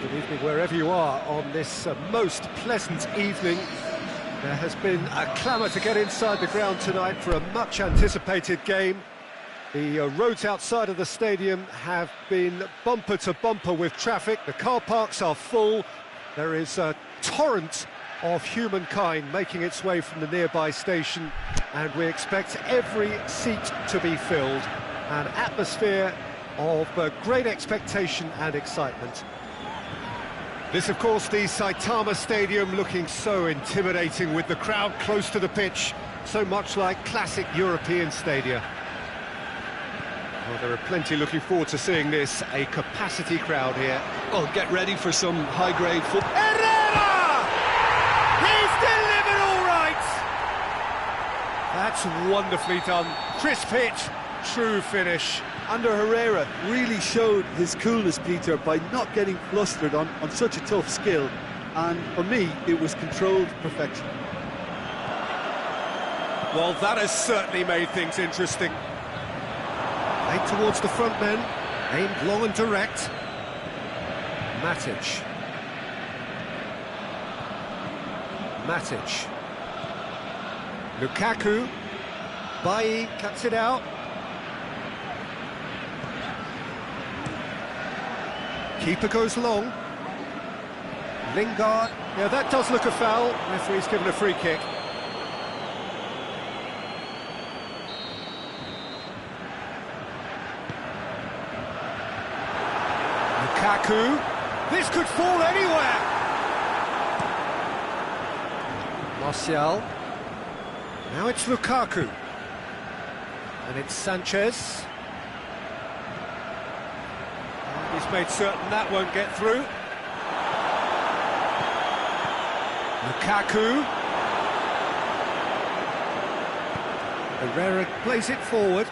Good evening wherever you are on this most pleasant evening. There has been a clamour to get inside the ground tonight for a much-anticipated game. The roads outside of the stadium have been bumper to bumper with traffic. The car parks are full. There is a torrent of humankind making its way from the nearby station, and we expect every seat to be filled. An atmosphere of great expectation and excitement. This, of course, the Saitama Stadium, looking so intimidating with the crowd close to the pitch, so much like classic European stadia. Well, there are plenty looking forward to seeing this, a capacity crowd here. Well, get ready for some high-grade football. Herrera! He's delivered all right! That's wonderfully done. Crisp hit, true finish. Under Herrera really showed his coolness, Peter, by not getting flustered on such a tough skill. And for me, it was controlled perfection. Well, that has certainly made things interesting. Played towards the front men, aimed long and direct. Matic. Lukaku. Bailly cuts it out. Keeper goes long. Lingard. Yeah, that does look a foul. Referee's given a free kick. Lukaku. This could fall anywhere. Martial. Now it's Lukaku. And it's Sanchez. He's made certain that won't get through. Lukaku. Herrera plays it forward.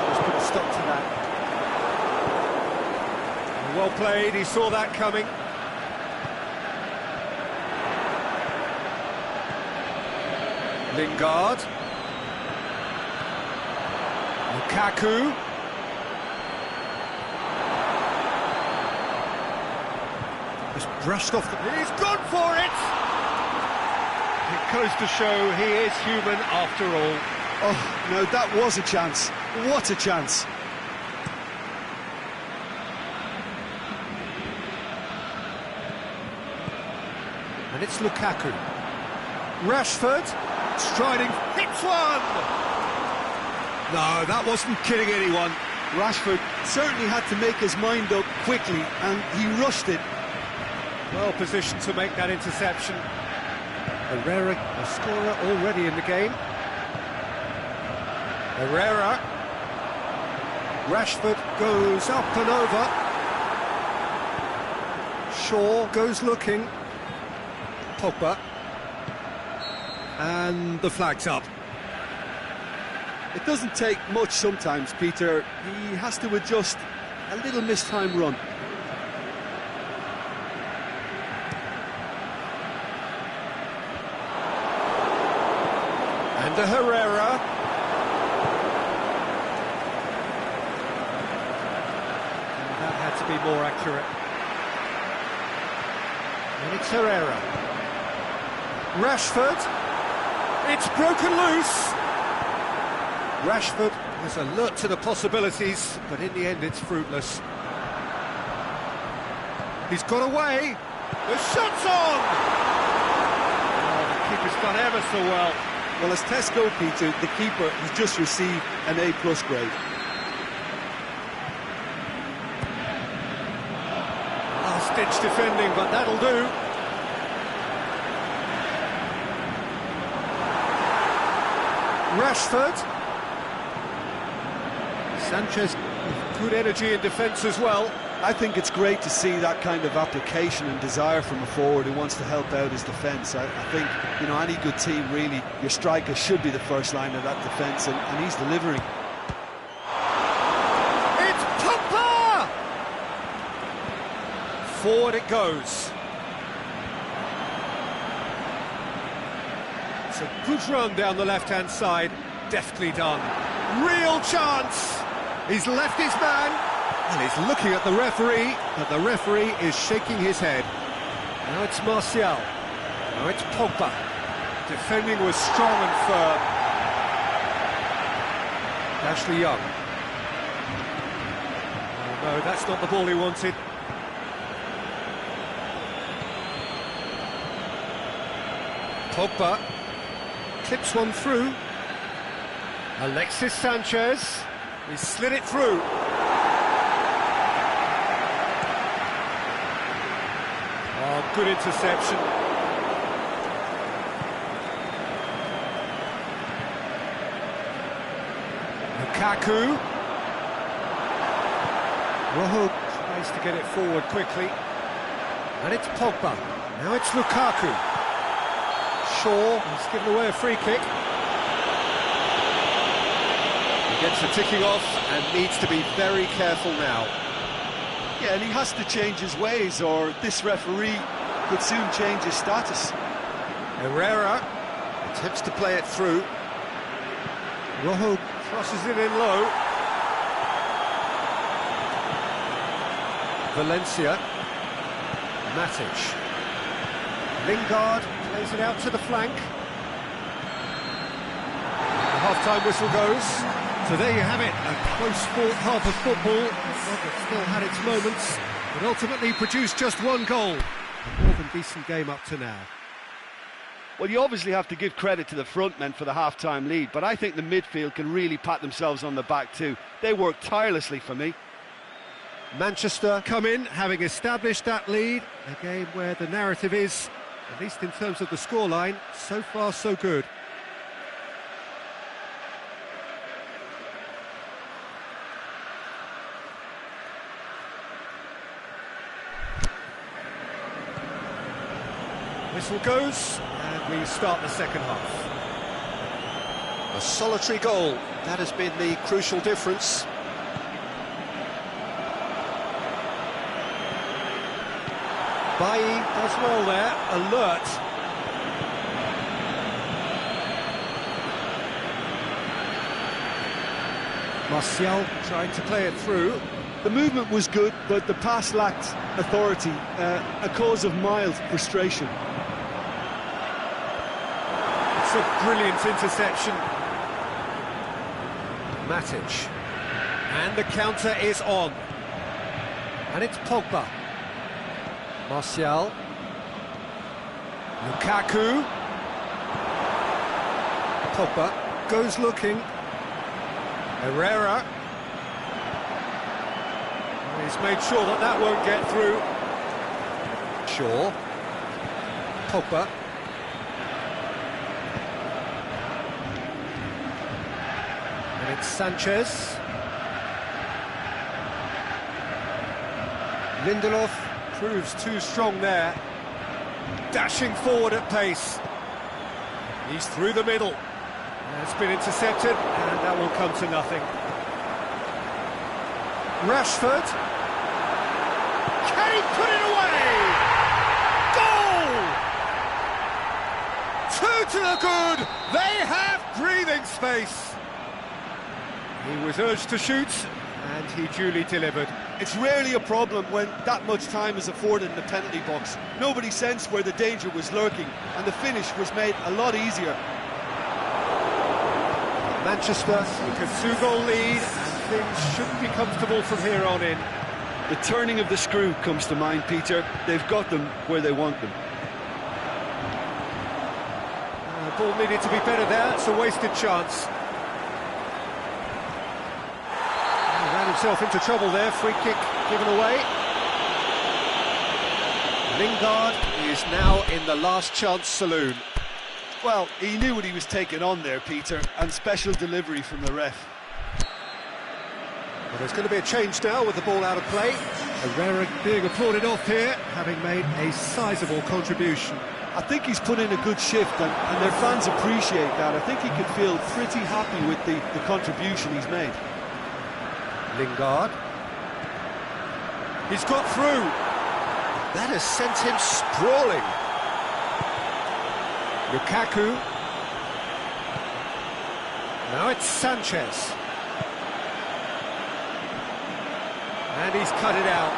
Let's put a stop to that. Well played, he saw that coming. Lingard. Lukaku. Just brushed off the... He's gone for it! It goes to show he is human after all. Oh, no, that was a chance. What a chance. And it's Lukaku. Rashford, striding, hits one! No, that wasn't kidding anyone. Rashford certainly had to make his mind up quickly, and he rushed it. Well positioned to make that interception. Herrera, a scorer already in the game. Herrera. Rashford goes up and over. Shaw goes looking. Pogba. And the flag's up. It doesn't take much sometimes, Peter. He has to adjust a little mistimed run. And to Herrera. And that had to be more accurate. And it's Herrera. Rashford. It's broken loose. Rashford is alert to the possibilities, but in the end it's fruitless. He's got away. The shot's on! Oh, the keeper's done ever so well. Well, as tests go, Peter, the keeper has just received an A+ grade. Last-ditch defending, but that'll do. Rashford. Sanchez with good energy in defence as well. I think it's great to see that kind of application and desire from a forward who wants to help out his defence. I think, you know, any good team, really, your striker should be the first line of that defence, and he's delivering. It's Pogba! Forward it goes. It's a good run down the left-hand side. Deftly done. Real chance! He's left his man, and he's looking at the referee, but the referee is shaking his head. Now it's Martial. Now it's Pogba. Defending was strong and firm. Ashley Young. Oh no, that's not the ball he wanted. Pogba clips one through. Alexis Sanchez. He slid it through. Oh, good interception. Lukaku. Rojo tries to get it forward quickly. And it's Pogba. Now it's Lukaku. Shaw has given away a free kick. He gets the ticking off and needs to be very careful now. Yeah, and he has to change his ways, or this referee could soon change his status. Herrera attempts to play it through. Rojo crosses it in low. Valencia. Matic. Lingard plays it out to the flank. The half-time whistle goes. So there you have it, a close-fought half of football. One that still had its moments, but ultimately produced just one goal. A more than decent game up to now. Well, you obviously have to give credit to the front men for the half-time lead, but I think the midfield can really pat themselves on the back too. They worked tirelessly for me. Manchester come in, having established that lead. A game where the narrative is, at least in terms of the scoreline, so far so good. Whistle goes, and we start the second half. A solitary goal, that has been the crucial difference. Bailly does well there, alert. Martial trying to play it through. The movement was good, but the pass lacked authority, a cause of mild frustration. It's a brilliant interception. Matic. And the counter is on. And it's Pogba. Martial. Lukaku. Pogba goes looking. Herrera. He's made sure that that won't get through. Shaw. Pogba. And it's Sanchez. Lindelof proves too strong there. Dashing forward at pace. He's through the middle. It's been intercepted, and that will come to nothing. Rashford. Can he put it away? Goal! Two to the good. They have breathing space. He was urged to shoot, and he duly delivered. It's rarely a problem when that much time is afforded in the penalty box. Nobody sensed where the danger was lurking, and the finish was made a lot easier. Manchester with a two-goal lead, and things shouldn't be comfortable from here on in. The turning of the screw comes to mind, Peter. They've got them where they want them. The ball needed to be better there. It's a wasted chance. He ran himself into trouble there. Free kick given away. Lingard is now in the last chance saloon. Well, he knew what he was taking on there, Peter, and special delivery from the ref. Well, there's going to be a change now with the ball out of play. Herrera being applauded off here, having made a sizable contribution. I think he's put in a good shift, and their fans appreciate that. I think he can feel pretty happy with the contribution he's made. Lingard. He's got through. That has sent him sprawling. Lukaku. Now it's Sanchez. And he's cut it out.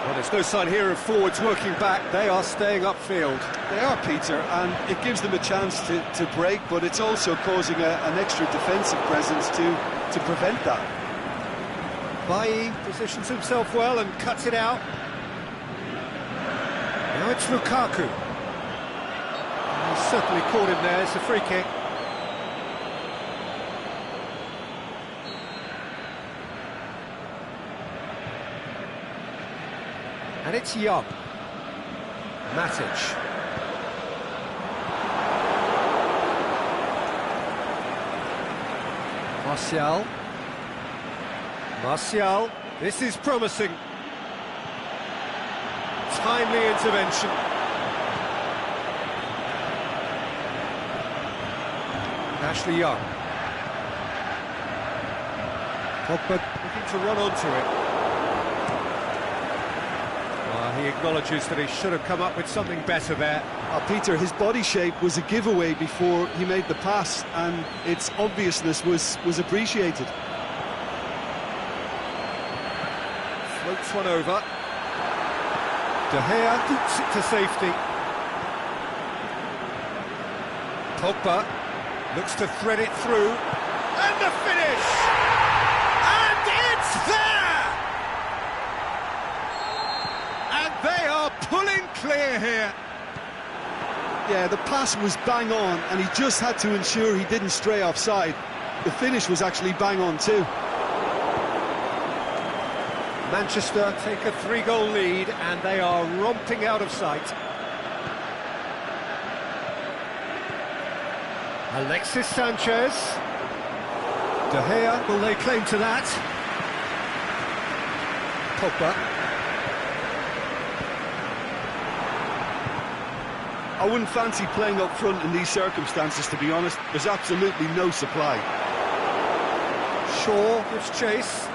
Well, there's no sign here of forwards working back. They are staying upfield. They are, Peter, and it gives them a chance to break, but it's also causing an extra defensive presence to prevent that. Bailly positions himself well and cuts it out. Now it's Lukaku. He's certainly caught him there. It's a free kick. And it's Young. Matic. Martial. This is promising. Timely intervention. Ashley Young. Pogba looking to run onto it. He acknowledges that he should have come up with something better there. Peter, his body shape was a giveaway before he made the pass, and its obviousness was appreciated. Floats one over. De Gea boots it to safety. Pogba looks to thread it through. And the finish! And it's there! And they are pulling clear here. Yeah, the pass was bang on, and he just had to ensure he didn't stray offside. The finish was actually bang on too. Manchester take a 3-goal lead, and they are romping out of sight. Alexis Sanchez. De Gea, will lay claim to that? Pogba. I wouldn't fancy playing up front in these circumstances, to be honest. There's absolutely no supply. Shaw gives chase.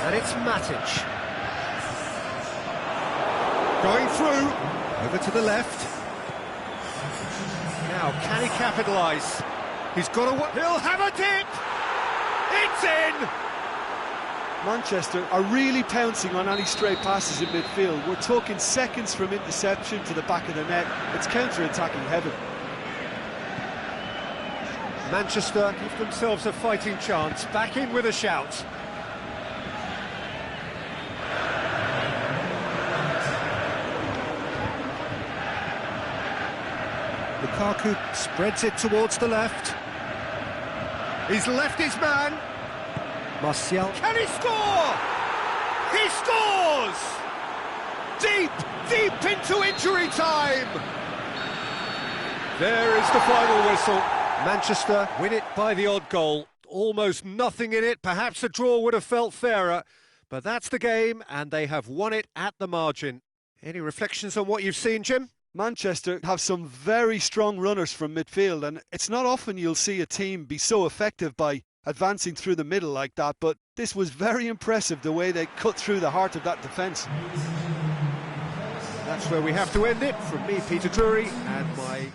And it's Matic. Going through. Over to the left. Now, can he capitalise? He's got a... He'll have a dip! It's in! Manchester are really pouncing on any stray passes in midfield. We're talking seconds from interception to the back of the net. It's counter-attacking heaven. Manchester give themselves a fighting chance. Back in with a shout. Lukaku spreads it towards the left. He's left his man. Martial. Can he score? He scores! Deep into injury time. There is the final whistle. Manchester win it by the odd goal. Almost nothing in it. Perhaps a draw would have felt fairer. But that's the game, and they have won it at the margin. Any reflections on what you've seen, Jim? Manchester have some very strong runners from midfield, and it's not often you'll see a team be so effective by advancing through the middle like that, but this was very impressive, the way they cut through the heart of that defence. That's where we have to end it. From me, Peter Drury, and my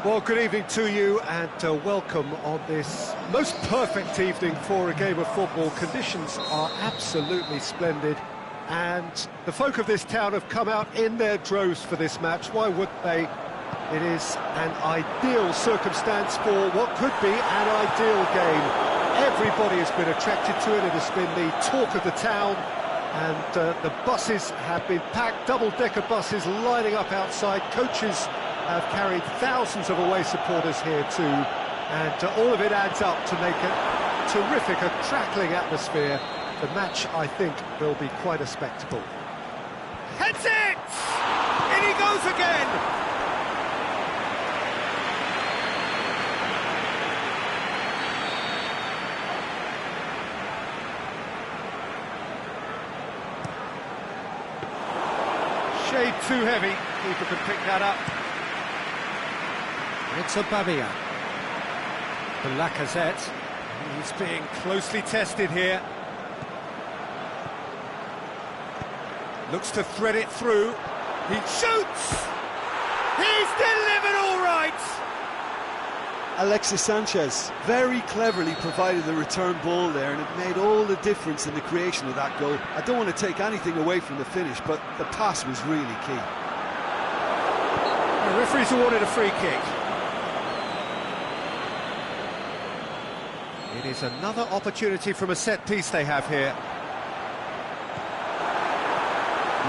Well, good evening to you and welcome on this most perfect evening for a game of football. Conditions are absolutely splendid and the folk of this town have come out in their droves for this match. Why wouldn't they? It is an ideal circumstance for what could be an ideal game. Everybody has been attracted to it. It has been the talk of the town and the buses have been packed, double-decker buses lining up outside. Coaches have carried thousands of away supporters here too, and all of it adds up to make a terrific, a crackling atmosphere. The match, I think, will be quite a spectacle. Heads it! In he goes again! Shade too heavy, keeper can pick that up. It's Aubameyang. For Lacazette. He's being closely tested here. Looks to thread it through. He shoots! He's delivered all right! Alexis Sanchez very cleverly provided the return ball there, and it made all the difference in the creation of that goal. I don't want to take anything away from the finish, but the pass was really key. The referee's awarded a free kick. It is another opportunity from a set piece they have here.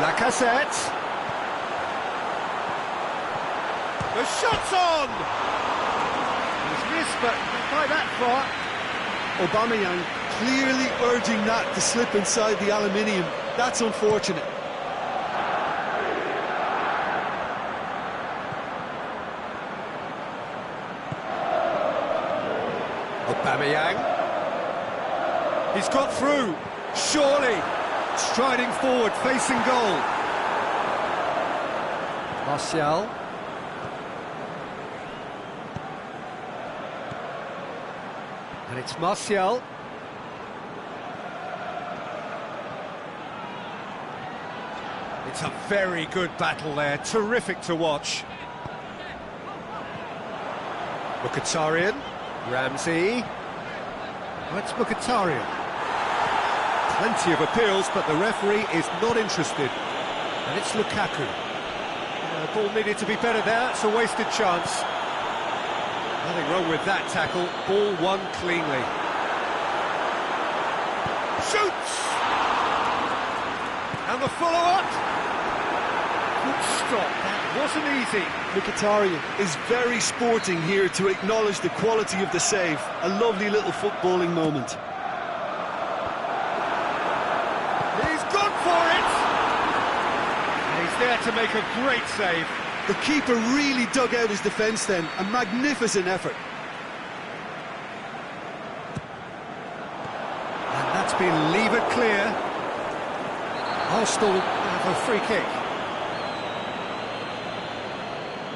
Lacazette. The shot's on! He's missed, but not by that far. Aubameyang clearly urging that to slip inside the aluminium. That's unfortunate. Aubameyang. He's got through. Surely. Striding forward, facing goal. Martial. And it's Martial. It's a very good battle there, terrific to watch. Mkhitaryan. Ramsey. Oh, it's Mkhitaryan. Plenty of appeals, but the referee is not interested. And it's Lukaku. Ball needed to be better there, it's a wasted chance. Nothing wrong with that tackle, ball won cleanly. Shoots! And the follow-up! Good stop, that wasn't easy. Mkhitaryan is very sporting here to acknowledge the quality of the save. A lovely little footballing moment. He's gone for it! And he's there to make a great save. The keeper really dug out his defence then. A magnificent effort. And that's been levered clear. Arsenal have a free kick.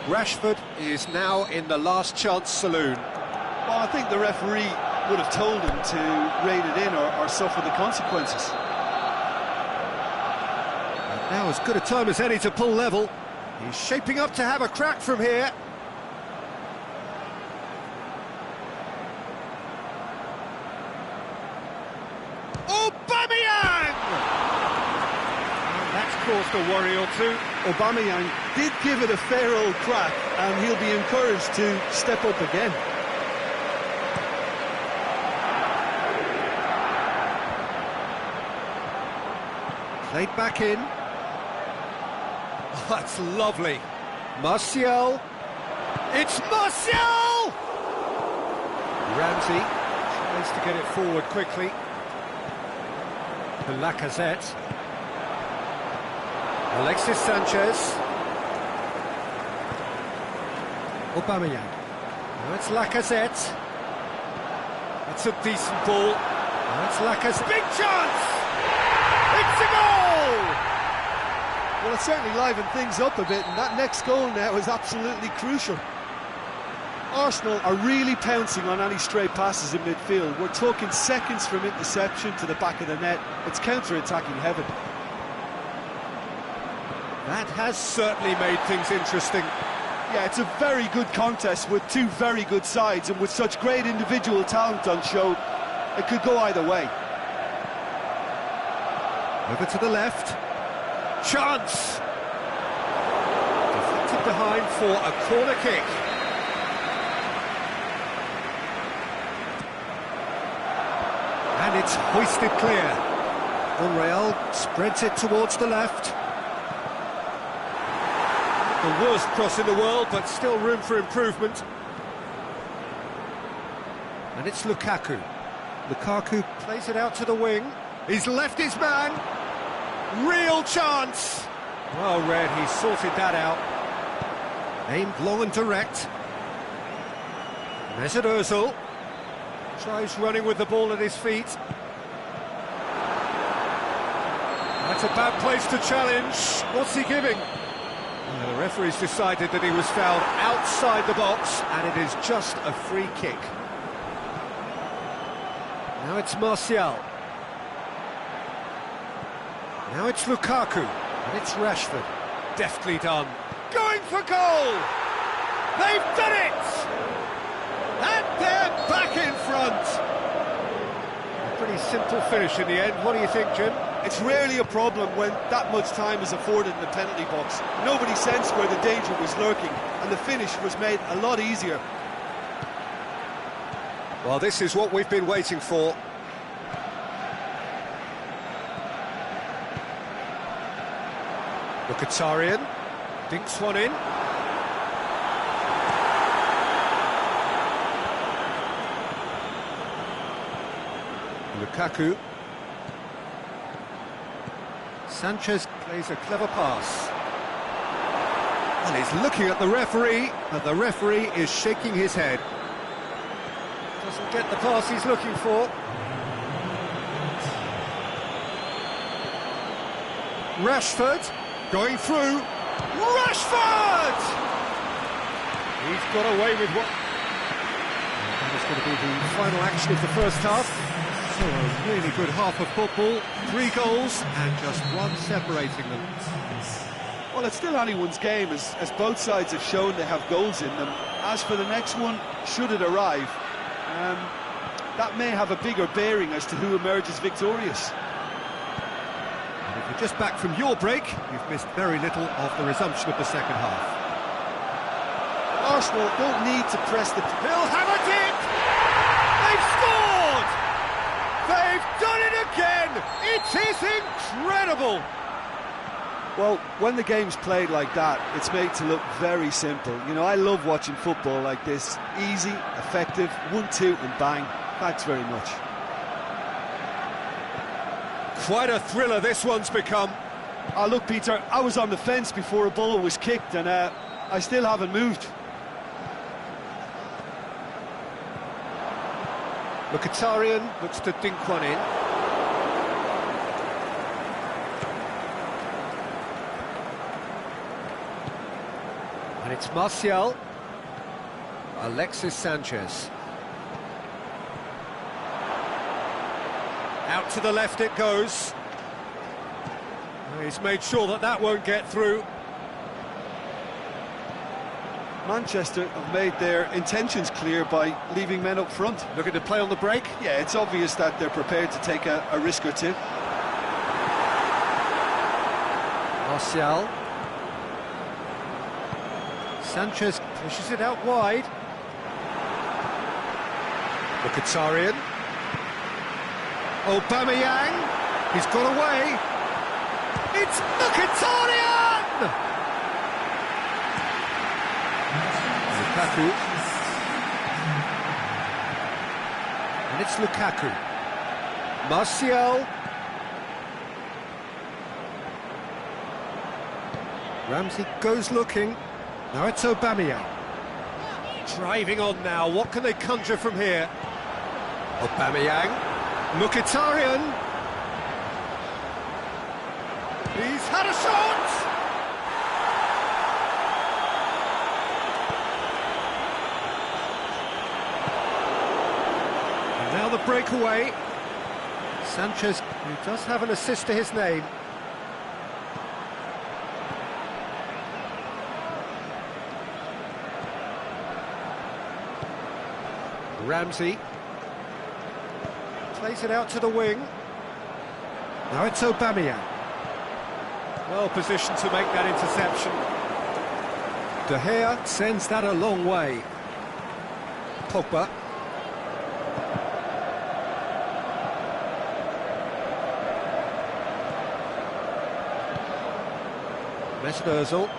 Rashford is now in the last chance saloon. Well, I think the referee would have told him to rein it in or suffer the consequences. And now as good a time as any to pull level. He's shaping up to have a crack from here. Aubameyang! And that's caused a worry or two. Aubameyang did give it a fair old crack, and he'll be encouraged to step up again. Played back in. Oh, that's lovely. Martial. It's Martial! Ramsey tries to get it forward quickly. The Lacazette. Alexis Sanchez. Aubameyang. Now it's Lacazette. That's a decent ball. Now it's Lacazette. Big chance! It's a goal! Well, it certainly livened things up a bit, and that next goal now is absolutely crucial. Arsenal are really pouncing on any stray passes in midfield. We're talking seconds from interception to the back of the net. It's counter-attacking heaven. That has certainly made things interesting. Yeah, it's a very good contest with two very good sides, and with such great individual talent on show, it could go either way. Over to the left. Chance! Deflected behind for a corner kick. And it's hoisted clear. Monreal spreads it towards the left. The worst cross in the world, but still room for improvement. And it's Lukaku. Lukaku plays it out to the wing. He's left his man. Real chance. Well read, he sorted that out. Aimed long and direct. Mesut Ozil tries running with the ball at his feet. That's a bad place to challenge. What's he giving? The referee's decided that he was fouled outside the box, and it is just a free kick. Now it's Martial. Now it's Lukaku, and it's Rashford. Deftly done. Going for goal! They've done it! And they're back in front! A pretty simple finish in the end. What do you think, Jim? It's rarely a problem when that much time is afforded in the penalty box. Nobody sensed where the danger was lurking, and the finish was made a lot easier. Well, this is what we've been waiting for. Mkhitaryan dinks one in. Lukaku. Sanchez plays a clever pass. And he's looking at the referee, but the referee is shaking his head. Doesn't get the pass he's looking for. Rashford going through. Rashford! He's got away with what... That is going to be the final action of the first half. So a really good half of football, 3 goals and just one separating them. Well, it's still anyone's game, as both sides have shown they have goals in them. As for the next one, should it arrive, that may have a bigger bearing as to who emerges victorious. And if you're just back from your break, you've missed very little of the resumption of the second half. Arsenal don't need to press the... He'll have a dip! They've scored! They've done it again! It is incredible! Well, when the game's played like that, it's made to look very simple. You know, I love watching football like this. Easy, effective, 1-2 and bang. Thanks very much. Quite a thriller this one's become. Oh, look, Peter, I was on the fence before a ball was kicked, and I still haven't moved. Mkhitaryan looks to dink one in. And it's Martial. Alexis Sanchez. Out to the left it goes. He's made sure that that won't get through. Manchester have made their intentions clear by leaving men up front. Looking to play on the break. Yeah, it's obvious that they're prepared to take a risk or two. Martial. Sanchez pushes it out wide. Mkhitaryan. Aubameyang. He's got away. It's Mkhitaryan! Lukaku. And it's Lukaku. Martial. Ramsey goes looking. Now it's Aubameyang. Driving on now. What can they conjure from here? Aubameyang. Mkhitaryan. He's had a shot! And now the breakaway. Sanchez, who does have an assist to his name. Ramsey. Plays it out to the wing. Now it's Aubameyang. Well positioned to make that interception. De Gea sends that a long way. Pogba. Mesut Ozil.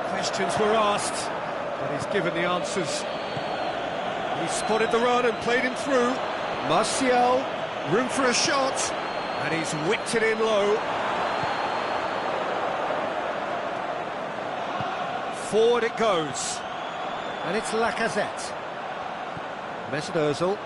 Questions were asked, but he's given the answers. He spotted the run and played him through. Martial, room for a shot, and he's whipped it in low. Forward it goes, and it's Lacazette. Mesut Ozil.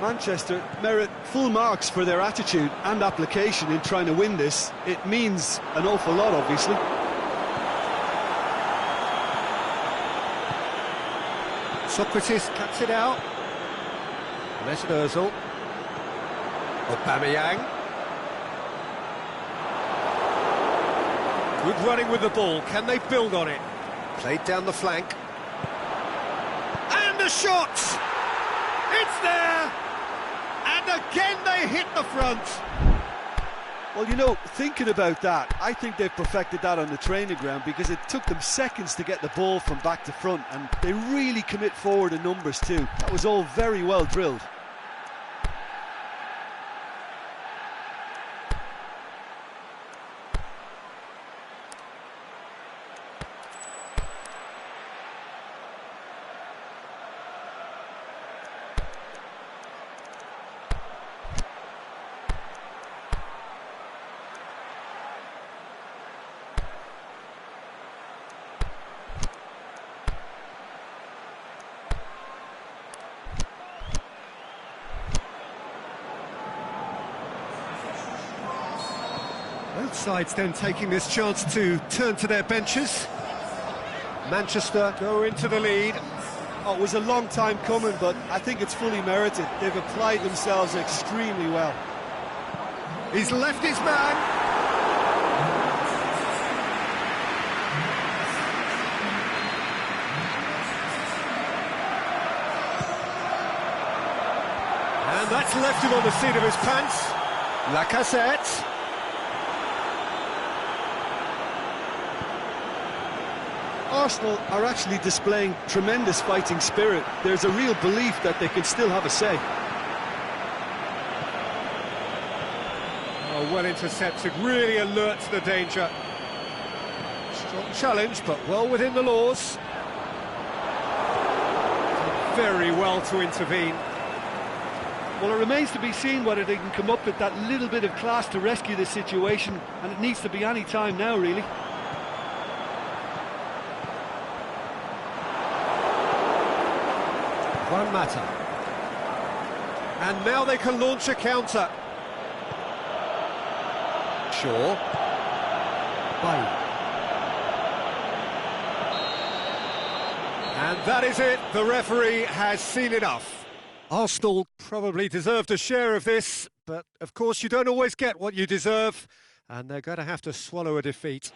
Manchester merit full marks for their attitude and application in trying to win this. It means an awful lot, obviously. Socrates cuts it out. Mesut Ozil. Aubameyang. Good running with the ball. Can they build on it? Played down the flank. And a shot! It's there! And again they hit the front. Well, you know, thinking about that, I think they've perfected that on the training ground because it took them seconds to get the ball from back to front, and they really commit forward in numbers too. That was all very well drilled. Both sides then taking this chance to turn to their benches. Manchester go into the lead. Oh, it was a long time coming, but I think it's fully merited. They've applied themselves extremely well. He's left his man. And that's left him on the seat of his pants. Lacazette. Arsenal are actually displaying tremendous fighting spirit. There's a real belief that they can still have a say. Oh, well intercepted, really alert to the danger. Strong challenge, but well within the laws. Very well to intervene. Well, it remains to be seen whether they can come up with that little bit of class to rescue the situation, and it needs to be any time now, really. One matter. And now they can launch a counter. Shaw. Bailly. And that is it. The referee has seen enough. Arsenal probably deserved a share of this, but of course you don't always get what you deserve, and they're going to have to swallow a defeat.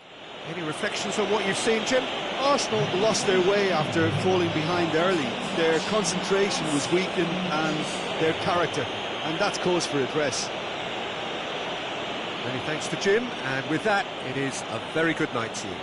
Any reflections on what you've seen, Jim? Arsenal lost their way after falling behind early. Their concentration was weakened and their character, and that's cause for address. Many thanks to Jim, and with that, it is a very good night to you.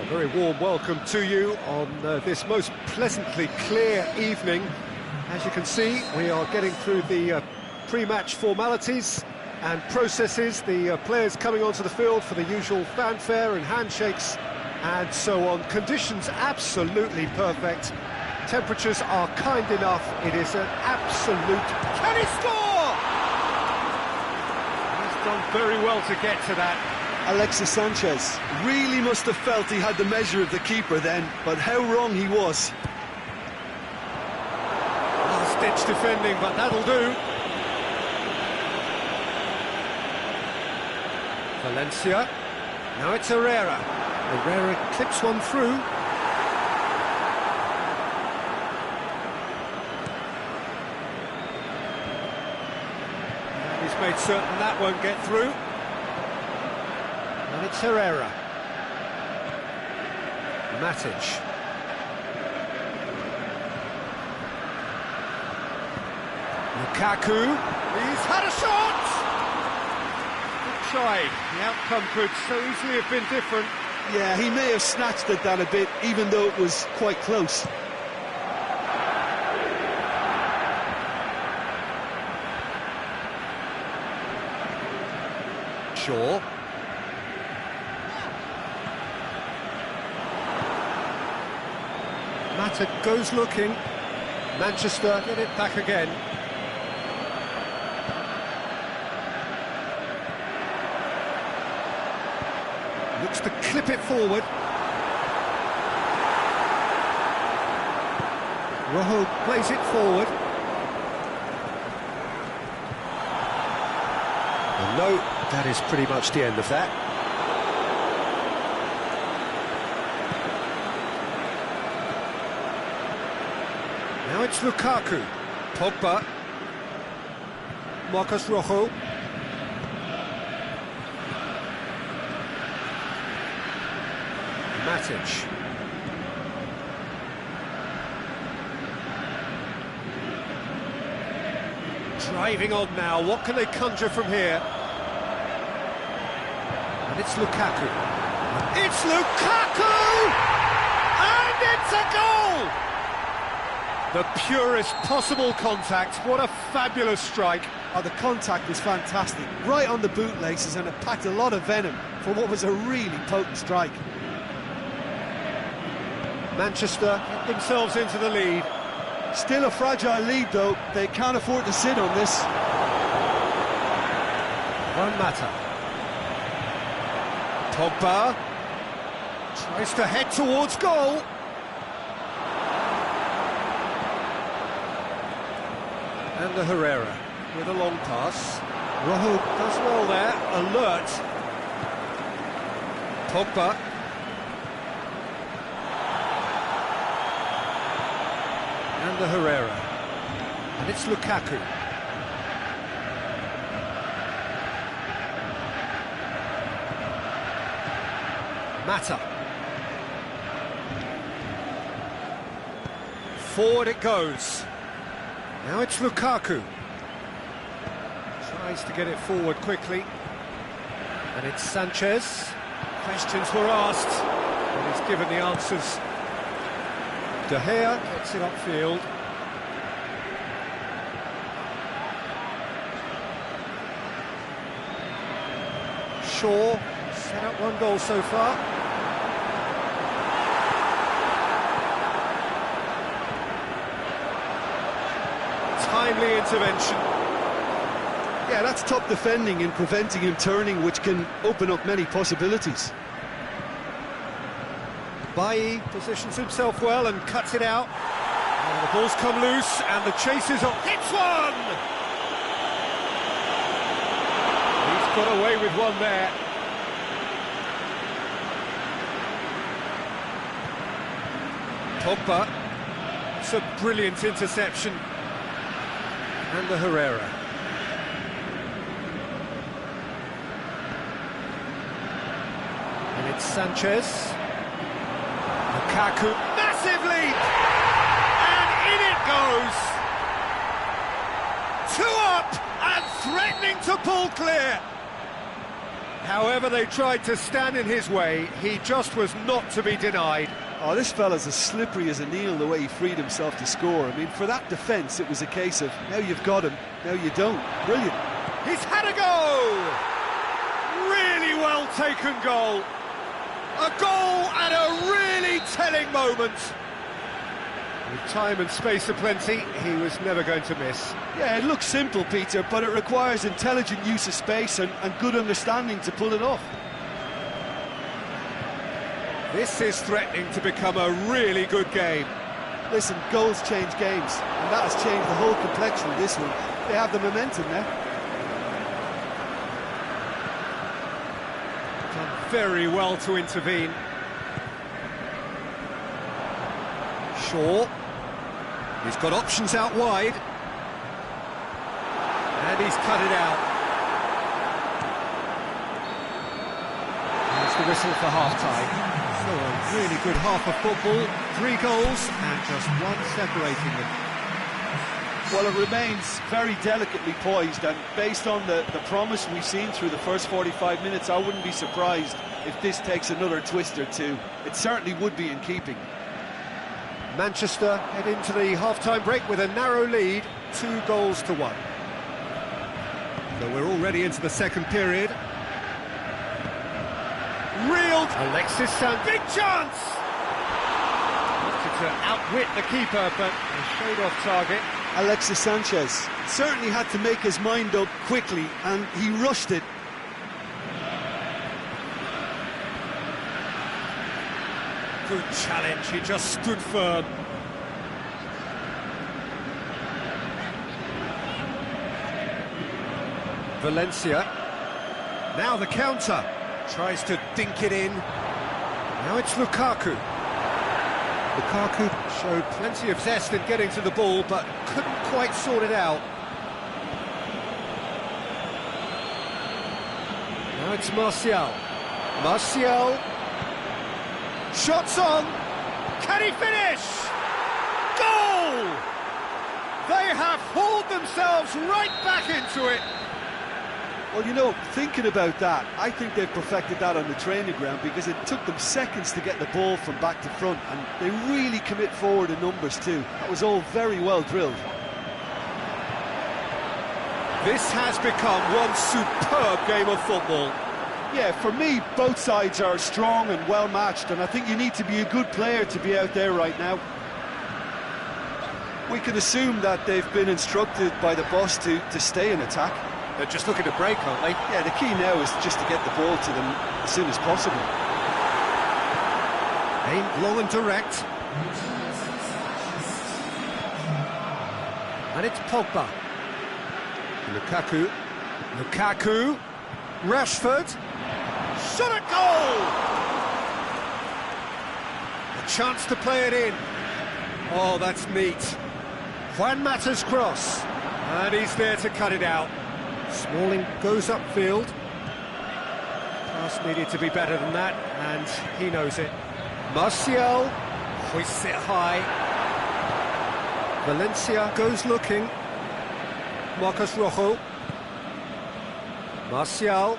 A very warm welcome to you on this most pleasantly clear evening. As you can see, we are getting through the pre-match formalities and processes, the players coming onto the field for the usual fanfare and handshakes and so on. Conditions absolutely perfect. Temperatures are kind enough. It is an absolute... Can he score? He's done very well to get to that. Alexis Sanchez really must have felt he had the measure of the keeper then, but how wrong he was. Last-ditch defending, but that'll do. Valencia. Now it's Herrera. Herrera clips one through. And he's made certain that won't get through. And it's Herrera. Matic. Lukaku. He's had a shot! Good try. The outcome could so easily have been different. Yeah, he may have snatched at that a bit, even though it was quite close. Shaw. Mata goes looking. Manchester get it back again. Looks to clip it forward. Rojo plays it forward. And no, that is pretty much the end of that. Now it's Lukaku. Pogba. Marcos Rojo. Matic. Driving on now, what can they conjure from here? And it's Lukaku. It's Lukaku! And it's a goal! The purest possible contact, what a fabulous strike. Oh, the contact was fantastic, right on the bootlaces, and it packed a lot of venom for what was a really potent strike. Manchester get themselves into the lead. Still a fragile lead, though. They can't afford to sit on this. Juan Mata. Pogba tries to head towards goal. And the Herrera with a long pass. Rojo does well there, alert. Pogba. And the Herrera. And it's Lukaku. Mata. Forward it goes. Now it's Lukaku. Tries to get it forward quickly. And it's Sanchez. Questions were asked, but he's given the answers. De Gea gets it upfield. Shaw set up one goal so far. Timely intervention. Yeah, that's top defending and preventing him turning, which can open up many possibilities. Bailly positions himself well and cuts it out. And the ball's come loose and the chase is on. Hits one! He's got away with one there. Pogba. It's a brilliant interception. And the Herrera. And it's Sanchez. Lukaku, massive leap! And in it goes! 2 up and threatening to pull clear! However they tried to stand in his way, he just was not to be denied. Oh, this fella's as slippery as a needle the way he freed himself to score. I mean, for that defence, it was a case of, now you've got him, now you don't. Brilliant. He's had a go! Really well taken goal. A goal at a really telling moment. With time and space aplenty, he was never going to miss. Yeah, it looks simple, Peter, but it requires intelligent use of space and good understanding to pull it off. This is threatening to become a really good game. Listen, goals change games, and that has changed the whole complexion of this one. They have the momentum now. Done very well to intervene. Shaw. He's got options out wide. And he's cut it out. There's the whistle for half-time. So a really good half of football. 3 goals and just one separating them. Well, it remains very delicately poised, and based on the promise we've seen through the first 45 minutes, I wouldn't be surprised if this takes another twist or two. It certainly would be in keeping. Manchester head into the half-time break with a narrow lead, 2 goals to 1. So we're already into the second period. Reeled! Alexis Sanchez, big chance! Wanted to outwit the keeper, but he showed off target. Alexis Sanchez certainly had to make his mind up quickly, and he rushed it. Good challenge, he just stood firm. Valencia. Now the counter. Tries to dink it in. Now it's Lukaku. Lukaku showed plenty of zest in getting to the ball, but couldn't quite sort it out. Now it's Martial. Martial. Shots on! Can he finish? Goal! They have hauled themselves right back into it. Well, you know, thinking about that, I think they've perfected that on the training ground, because it took them seconds to get the ball from back to front, and they really commit forward in numbers too. That was all very well drilled. This has become one superb game of football. Yeah, for me, both sides are strong and well matched, and I think you need to be a good player to be out there right now. We can assume that they've been instructed by the boss to stay in attack. They're just looking to break, aren't they? Yeah, the key now is just to get the ball to them as soon as possible. Aimed long and direct. And it's Pogba. Lukaku. Lukaku. Rashford. Shot at goal! A chance to play it in. Oh, that's neat. Juan Mata's cross. And he's there to cut it out. Smalling goes upfield. Pass needed to be better than that, and he knows it. Martial hoists it high. Valencia goes looking. Marcos Rojo. Martial.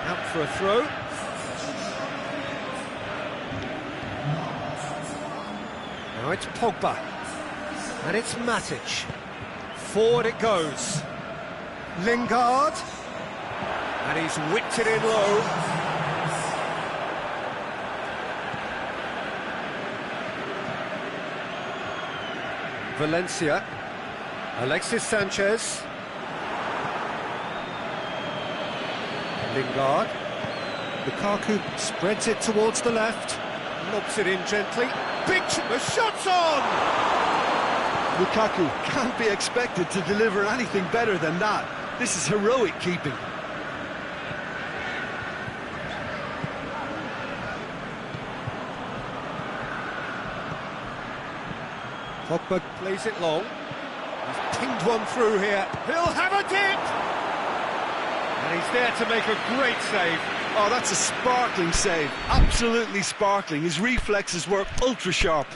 Out for a throw. Now it's Pogba. And it's Matic. Forward it goes. Lingard. And he's whipped it in low. Valencia. Alexis Sanchez. Lingard. Lukaku spreads it towards the left. Lobs it in gently. The shot's on! Lukaku can't be expected to deliver anything better than that. This is heroic keeping. Pogba plays it long. He's pinged one through here. He'll have a dip! And he's there to make a great save. Oh, that's a sparkling save. Absolutely sparkling. His reflexes were ultra sharp.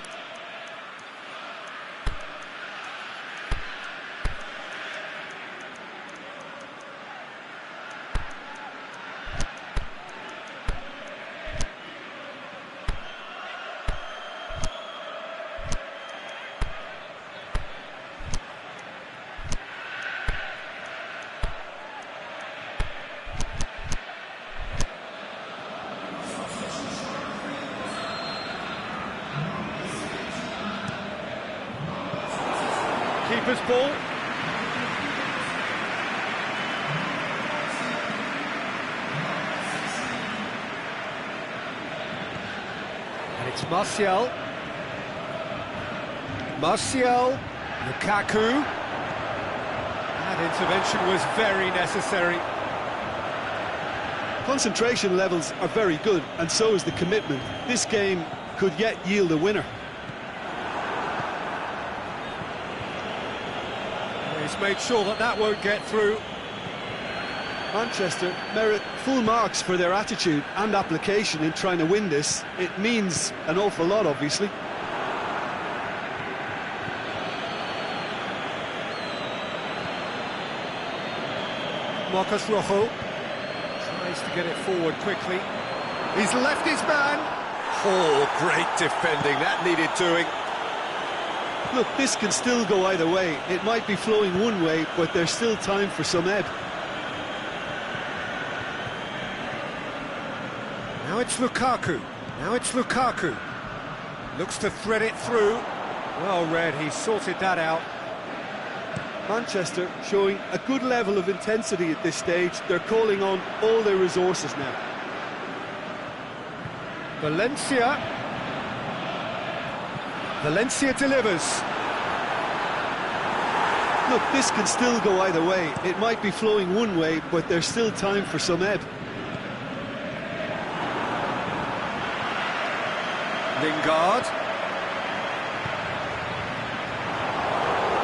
Keeper's ball. And it's Martial. Martial. Lukaku. That intervention was very necessary. Concentration levels are very good, and so is the commitment. This game could yet yield a winner. He's made sure that that won't get through. Manchester merit full marks for their attitude and application in trying to win this. It means an awful lot, obviously. Marcos Rojo tries to get it forward quickly. He's left his man. Oh, great defending. That needed doing. Look, this can still go either way. It might be flowing one way, but there's still time for some ebb. Now it's Lukaku. Now it's Lukaku. Looks to thread it through. Well read, he sorted that out. Manchester showing a good level of intensity at this stage. They're calling on all their resources now. Valencia delivers. Look, this can still go either way. It might be flowing one way, but there's still time for some ebb. Lingard.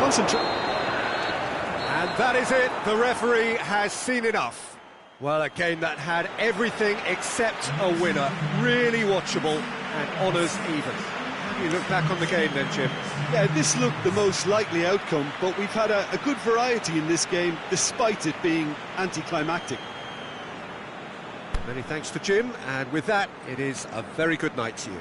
Concentrate. And that is it. The referee has seen enough. Well, a game that had everything except a winner. Really watchable and honours even. How do you look back on the game then, Jim? Yeah, this looked the most likely outcome, but we've had a good variety in this game, despite it being anticlimactic. Many thanks to Jim, and with that, it is a very good night to you.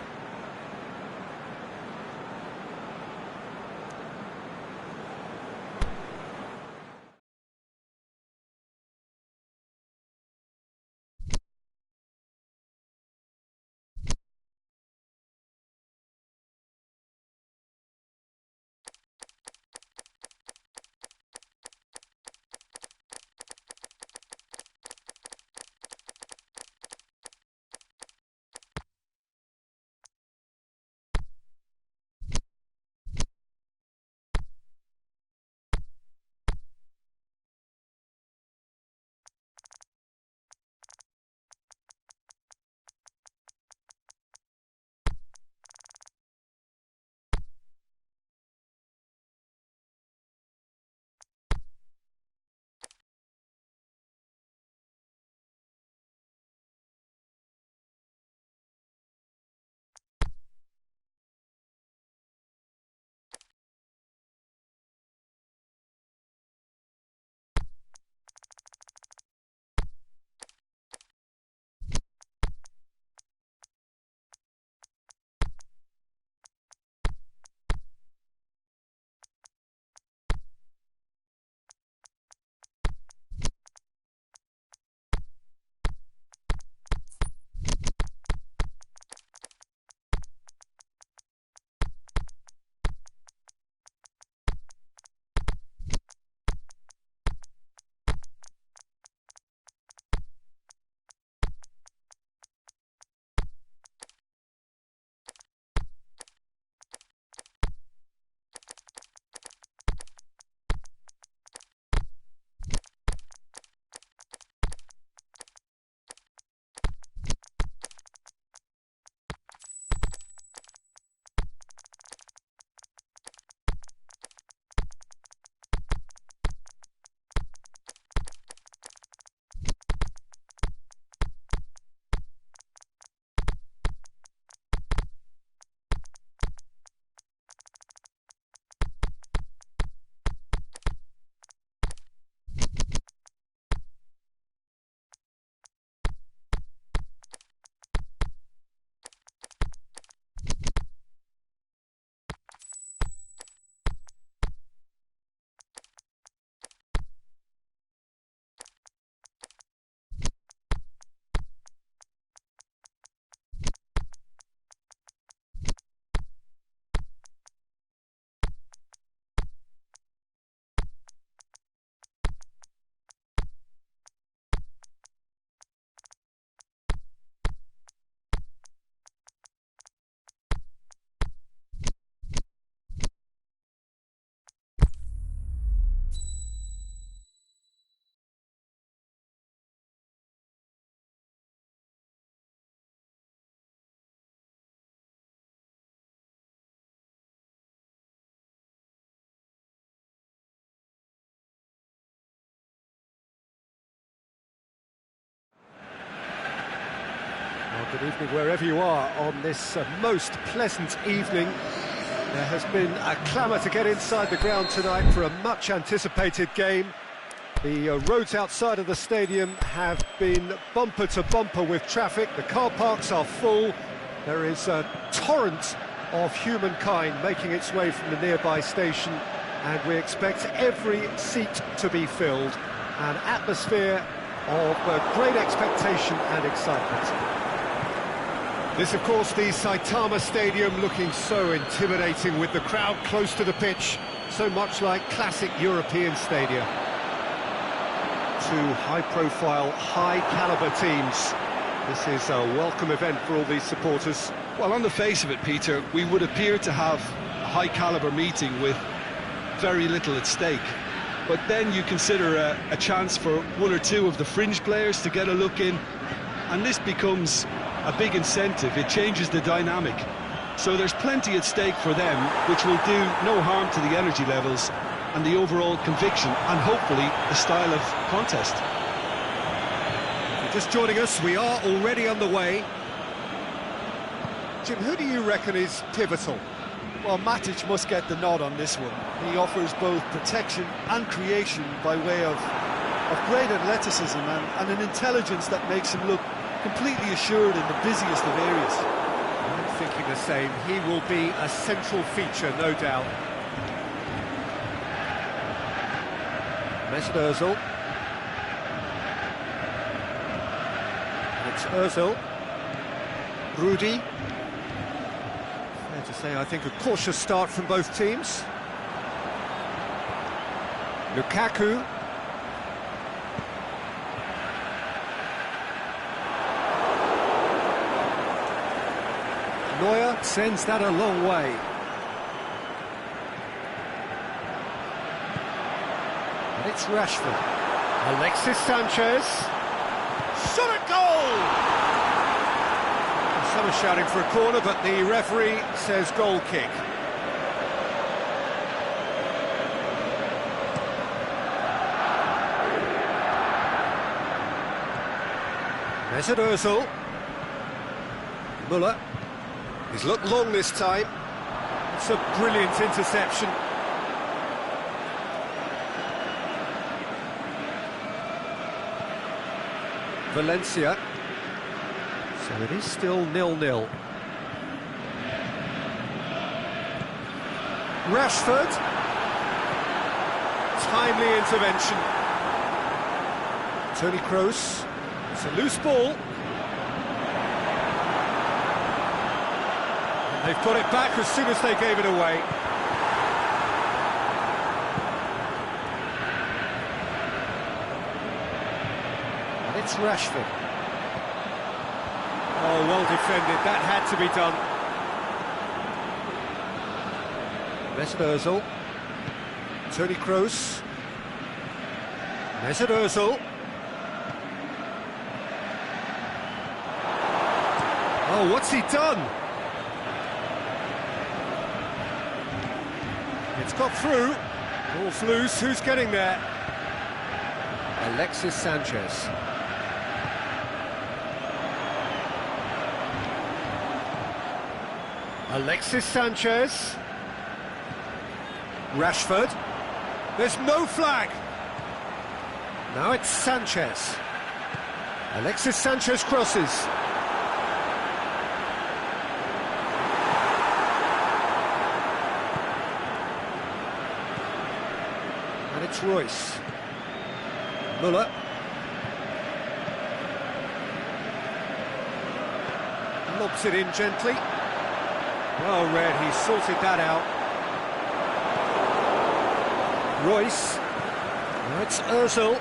Good evening wherever you are on this most pleasant evening. There has been a clamour to get inside the ground tonight for a much anticipated game. The roads outside of the stadium have been bumper to bumper with traffic. The car parks are full. There is a torrent of humankind making its way from the nearby station, and we expect every seat to be filled. An atmosphere of great expectation and excitement. This, of course, the Saitama Stadium, looking so intimidating with the crowd close to the pitch, so much like classic European stadia. Two high-profile, high-caliber teams. This is a welcome event for all these supporters. Well, on the face of it, Peter, we would appear to have a high-caliber meeting with very little at stake. But then you consider a chance for one or two of the fringe players to get a look in, and this becomes a big incentive. It changes the dynamic. So there's plenty at stake for them, which will do no harm to the energy levels and the overall conviction, and hopefully the style of contest. If you're just joining us, we are already underway. Jim, who do you reckon is pivotal? Well, Matic must get the nod on this one. He offers both protection and creation by way of great athleticism and an intelligence that makes him look completely assured in the busiest of areas. I'm thinking the same. He will be a central feature, no doubt. Mesut Ozil. It's Ozil. Rudy. Fair to say, I think, a cautious start from both teams. Lukaku. Neuer sends that a long way. And it's Rashford. Alexis Sanchez. Shot at goal! Some are shouting for a corner, but the referee says goal kick. Mesut Ozil. Müller. He's looked long this time. It's a brilliant interception. Valencia. So it is still 0-0. Rashford. Timely intervention. Toni Kroos. It's a loose ball. They've got it back as soon as they gave it away. And it's Rashford. Oh, well defended. That had to be done. Mesut Ozil. Toni Kroos. Mesut Ozil. Oh, what's he done? It's got through. Ball's loose. Who's getting there? Alexis Sanchez. Alexis Sanchez. Rashford. There's no flag. Now it's Sanchez. Alexis Sanchez crosses. It's Royce. Müller. Lobs it in gently. Well read, he sorted that out. Royce. Now it's Ozil.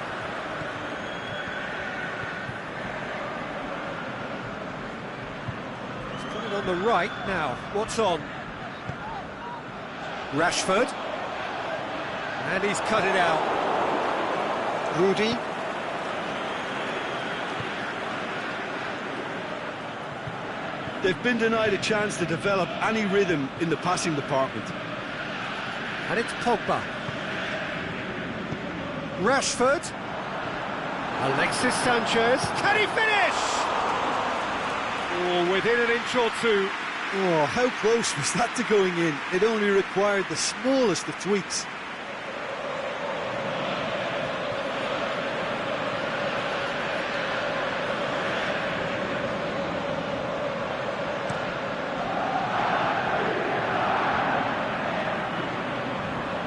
He's put it on the right now. What's on? Rashford. And he's cut it out. Rudy. They've been denied a chance to develop any rhythm in the passing department. And it's Pogba. Rashford. Alexis Sanchez. Can he finish? Oh, within an inch or two. Oh, how close was that to going in? It only required the smallest of tweaks.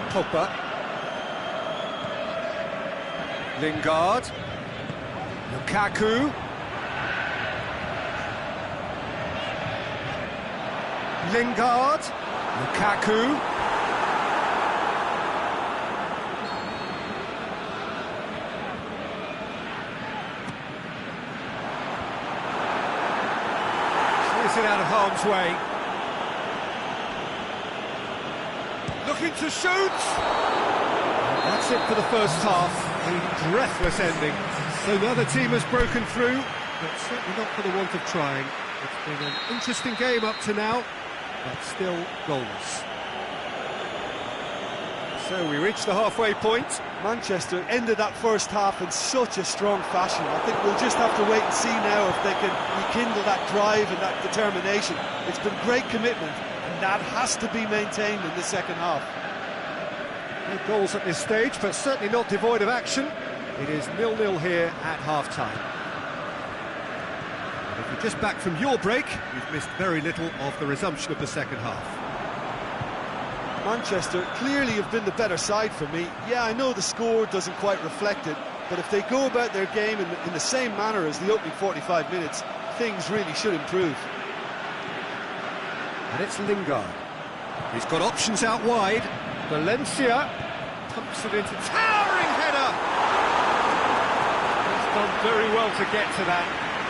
Pogba. Lingard. Lukaku. Lingard. Lukaku. Clears it out of harm's way. Looking to shoot! That's it for the first half. A breathless ending. So the other team has broken through, but certainly not for the want of trying. It's been an interesting game up to now, but still goalless. So we reach the halfway point. Manchester ended that first half in such a strong fashion. I think we'll just have to wait and see now if they can rekindle that drive and that determination. It's been great commitment, and that has to be maintained in the second half. No goals at this stage, but certainly not devoid of action. It is 0-0 here at half-time. If you're just back from your break, you've missed very little of the resumption of the second half. Manchester clearly have been the better side for me. Yeah, I know the score doesn't quite reflect it, but if they go about their game in the same manner as the opening 45 minutes, things really should improve. And it's Lingard. He's got options out wide. Valencia pumps it into towering header. He's done very well to get to that.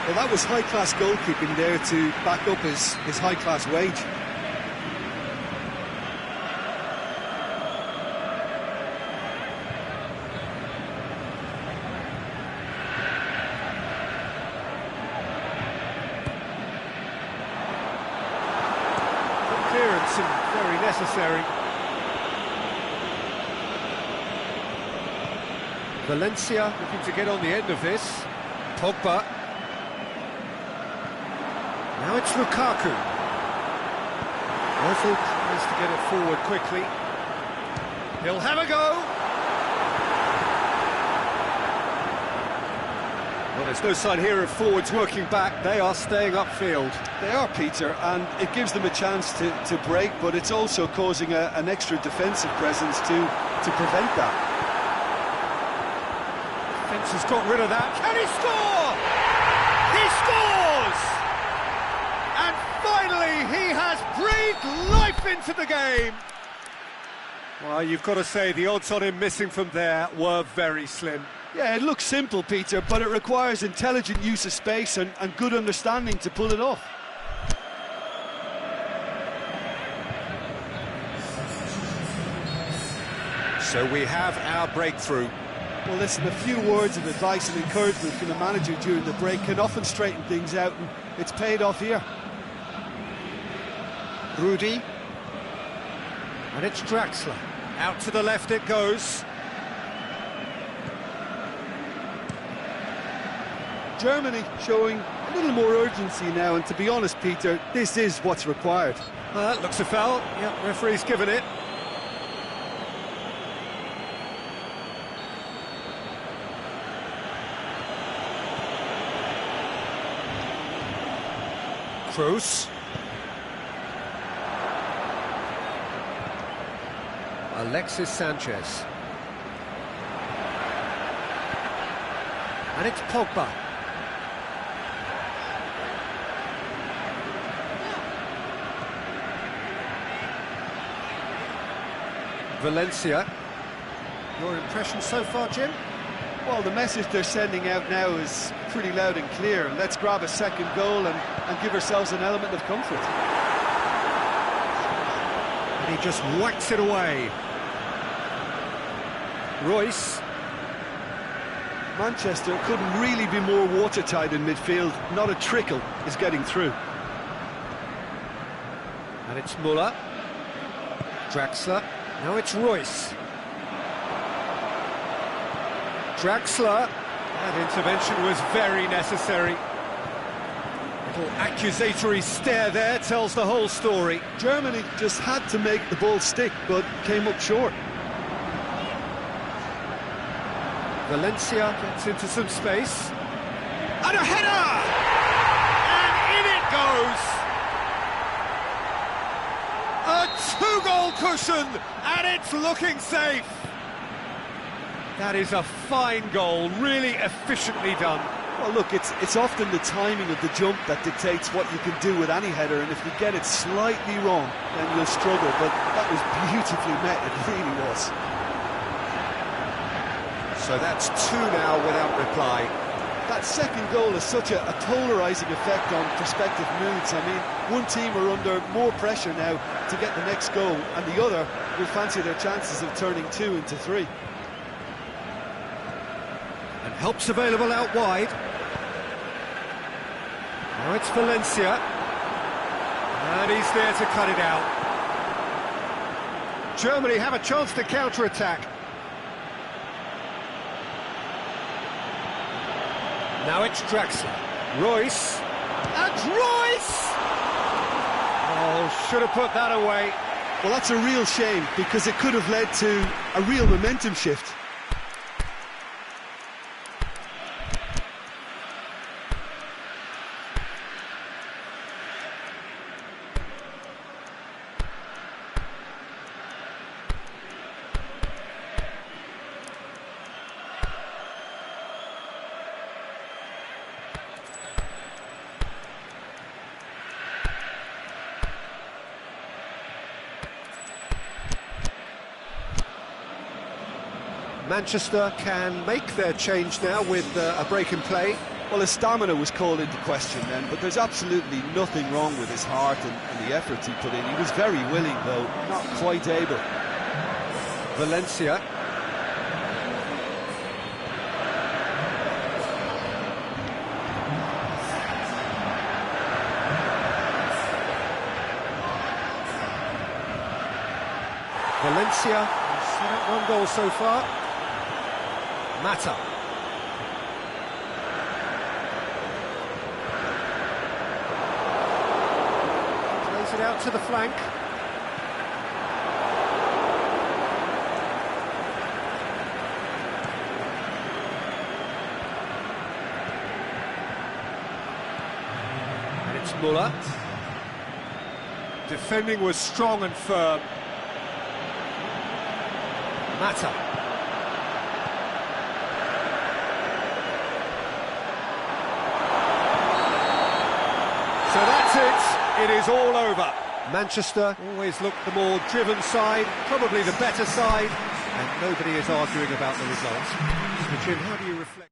Well, that was high-class goalkeeping there to back up his high-class wage. Clearance and very necessary. Valencia looking to get on the end of this. Pogba. Now it's Lukaku. Ozil tries to get it forward quickly. He'll have a go. Well, there's no sign here of forwards working back. They are staying upfield. They are, Peter, and it gives them a chance to break, but it's also causing an extra defensive presence to prevent that. Defence has got rid of that. Can he score? He scores! And finally, he has breathed life into the game. Well, you've got to say the odds on him missing from there were very slim. Yeah, it looks simple, Peter, but it requires intelligent use of space and good understanding to pull it off. So we have our breakthrough. Well, listen, a few words of advice and encouragement from the manager during the break can often straighten things out, and it's paid off here. Rudy. And it's Draxler. Out to the left it goes. Germany showing a little more urgency now, and to be honest, Peter, this is what's required. That looks a foul. Yep, referee's given it. Kroos. Alexis Sanchez. And it's Pogba. Valencia. Your impression so far, Jim? Well, the message they're sending out now is pretty loud and clear. Let's grab a second goal and give ourselves an element of comfort. And he just whacks it away. Royce. Manchester couldn't really be more watertight in midfield. Not a trickle is getting through. And it's Muller. Draxler. Now it's Royce. Draxler. That intervention was very necessary. Little accusatory stare there tells the whole story. Germany just had to make the ball stick, but came up short. Valencia gets into some space. And a header! And in it goes! A two-goal cushion, and it's looking safe! That is a fine goal, really efficiently done. Well, look, it's often the timing of the jump that dictates what you can do with any header, and if you get it slightly wrong, then you'll struggle, but that was beautifully met, it really was. So that's two now without reply. That second goal has such a polarising effect on prospective moods. I mean, one team are under more pressure now to get the next goal, and the other will fancy their chances of turning 2 into 3. And help's available out wide. Now it's Valencia. And he's there to cut it out. Germany have a chance to counter-attack. Now it's Draxler. Royce. And Royce! Oh, should have put that away. Well, that's a real shame, because it could have led to a real momentum shift. Manchester can make their change now with a break in play. Well, his stamina was called into question then, but there's absolutely nothing wrong with his heart and the efforts he put in. He was very willing, though, not quite able. Valencia. Valencia has set up one goal so far. Mata. Plays it out to the flank. And it's Muller. Defending was strong and firm. Mata. So that's it. It is all over. Manchester always looked the more driven side, probably the better side, and nobody is arguing about the result. So Jim, how do you reflect?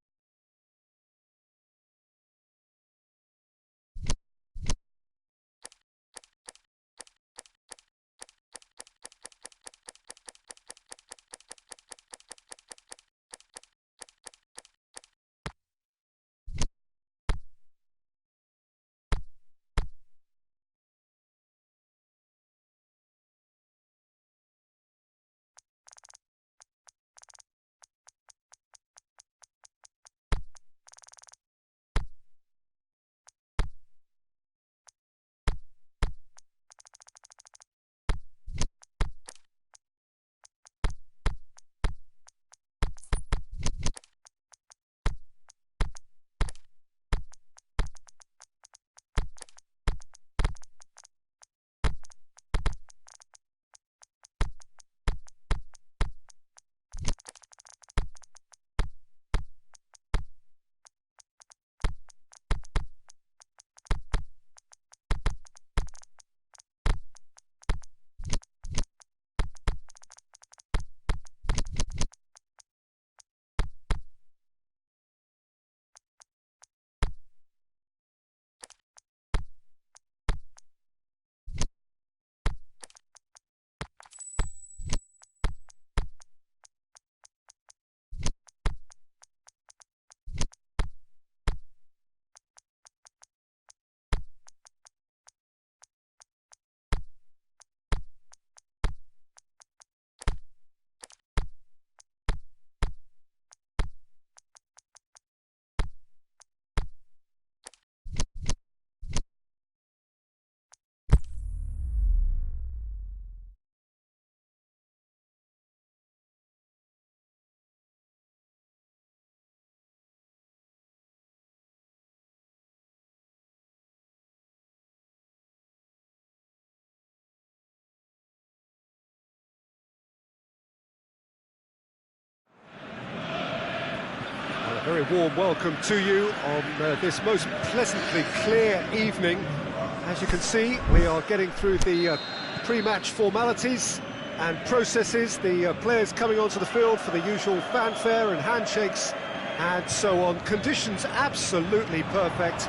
Very warm welcome to you on this most pleasantly clear evening. As you can see, we are getting through the pre-match formalities and processes, the players coming onto the field for the usual fanfare and handshakes and so on. Conditions absolutely perfect.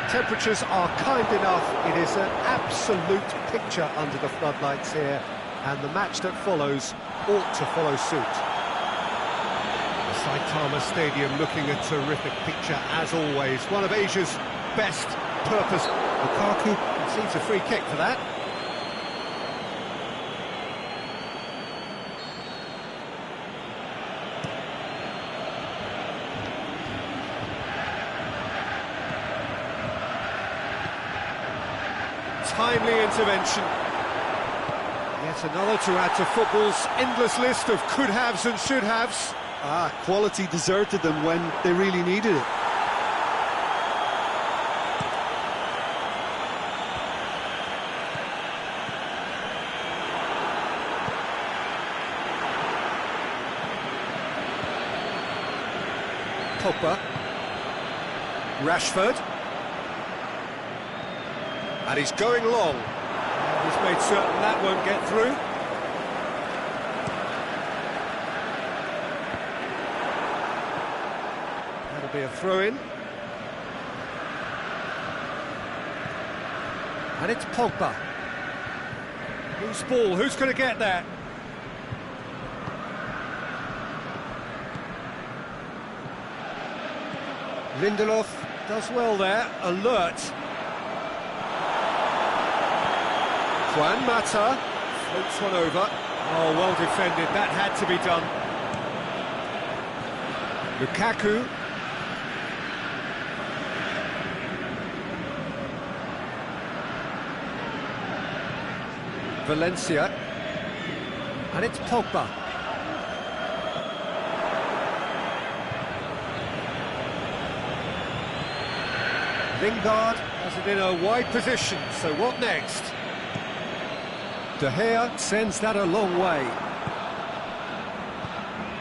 Temperatures are kind enough. It is an absolute picture under the floodlights here, and the match that follows ought to follow suit. Saitama Stadium looking a terrific picture as always. One of Asia's best purpose. Lukaku concedes a free kick for that. Timely intervention. Yet another to add to football's endless list of could-haves and should-haves. Quality deserted them when they really needed it. Pogba. Rashford. And he's going long. He's made certain that won't get through. That'll be a throw-in. And it's Pogba. Who's ball? Who's going to get that? Lindelof does well there. Alert. Juan Mata floats one over. Oh, well defended. That had to be done. Lukaku. Valencia. And it's Pogba. Lingard has it in a wide position, so what next? De Gea sends that a long way.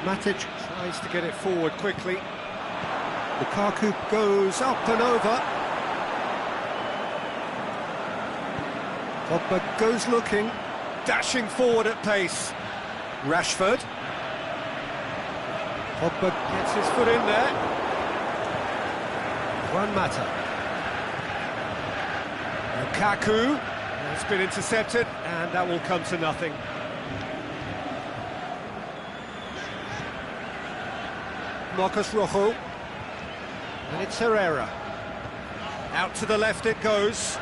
Matic tries to get it forward quickly. Lukaku goes up and over. Pogba goes looking, dashing forward at pace. Rashford. Pogba gets his foot in there. Juan Mata. Lukaku. It's been intercepted, and that will come to nothing. Marcos Rojo. And it's Herrera. Out to the left it goes.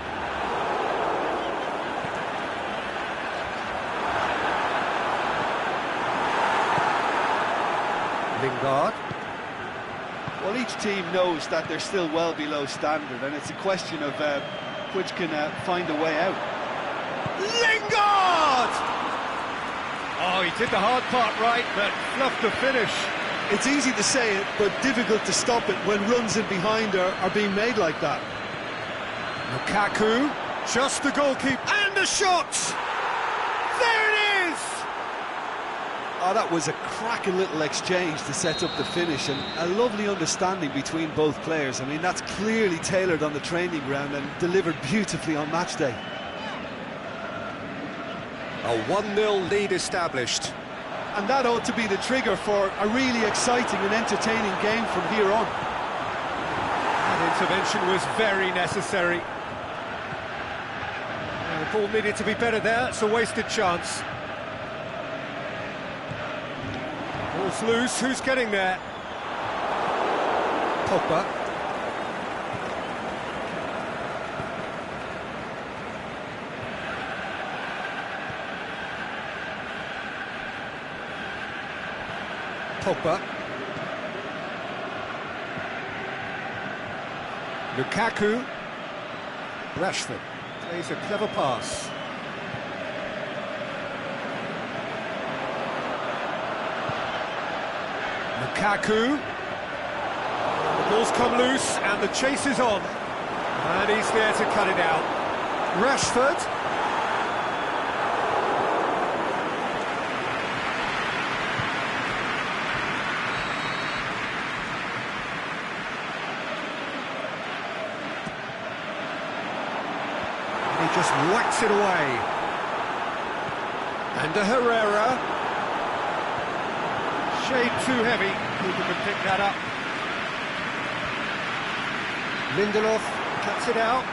Lingard. Well, each team knows that they're still well below standard, and it's a question of which can find a way out. Lingard! Oh, he did the hard part right, but fluffed the finish. It's easy to say it, but difficult to stop it when runs in behind are being made like that. Lukaku, just the goalkeeper, and the shot! There it is! Oh, that was a cracking little exchange to set up the finish, and a lovely understanding between both players. I mean, that's clearly tailored on the training ground and delivered beautifully on match day. A 1-0 lead established. And that ought to be the trigger for a really exciting and entertaining game from here on. That intervention was very necessary. The ball needed to be better there. It's a wasted chance. Ball's loose. Who's getting there? Pogba. Pogba. Lukaku. Rashford plays a clever pass. Lukaku. The ball's come loose and the chase is on. And he's there to cut it out. Rashford. Just whacks it away. And to Herrera. Shade too heavy. Cooper can pick that up. Lindelof cuts it out.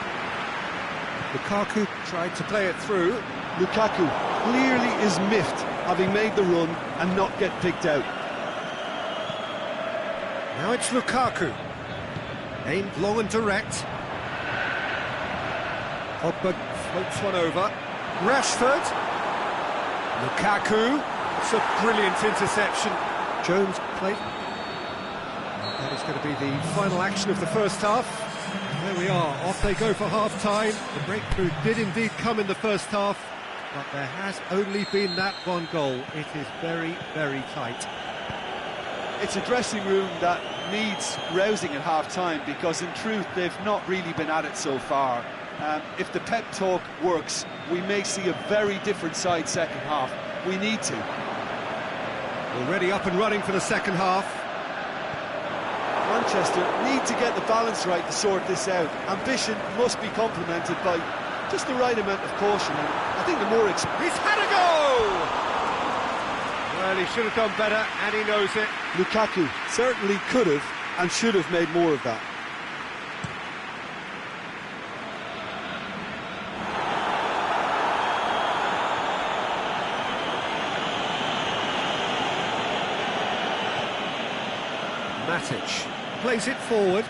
Lukaku tried to play it through. Lukaku clearly is miffed, having made the run and not get picked out. Now it's Lukaku. Aimed long and direct. Pogba floats one over. Rashford. Lukaku. It's a brilliant interception. Jones play. That is going to be the final action of the first half. There we are, off they go for half-time. The breakthrough did indeed come in the first half, but there has only been that one goal. It is very, very tight. It's a dressing room that needs rousing at half-time, because in truth they've not really been at it so far. If the pep talk works, we may see a very different side second half. We need to. Already up and running for the second half. Manchester need to get the balance right to sort this out. Ambition must be complemented by just the right amount of caution, and I think the more He's had a go! Well, he should have done better, and he knows it. Lukaku certainly could have and should have made more of that. Matic plays it forward.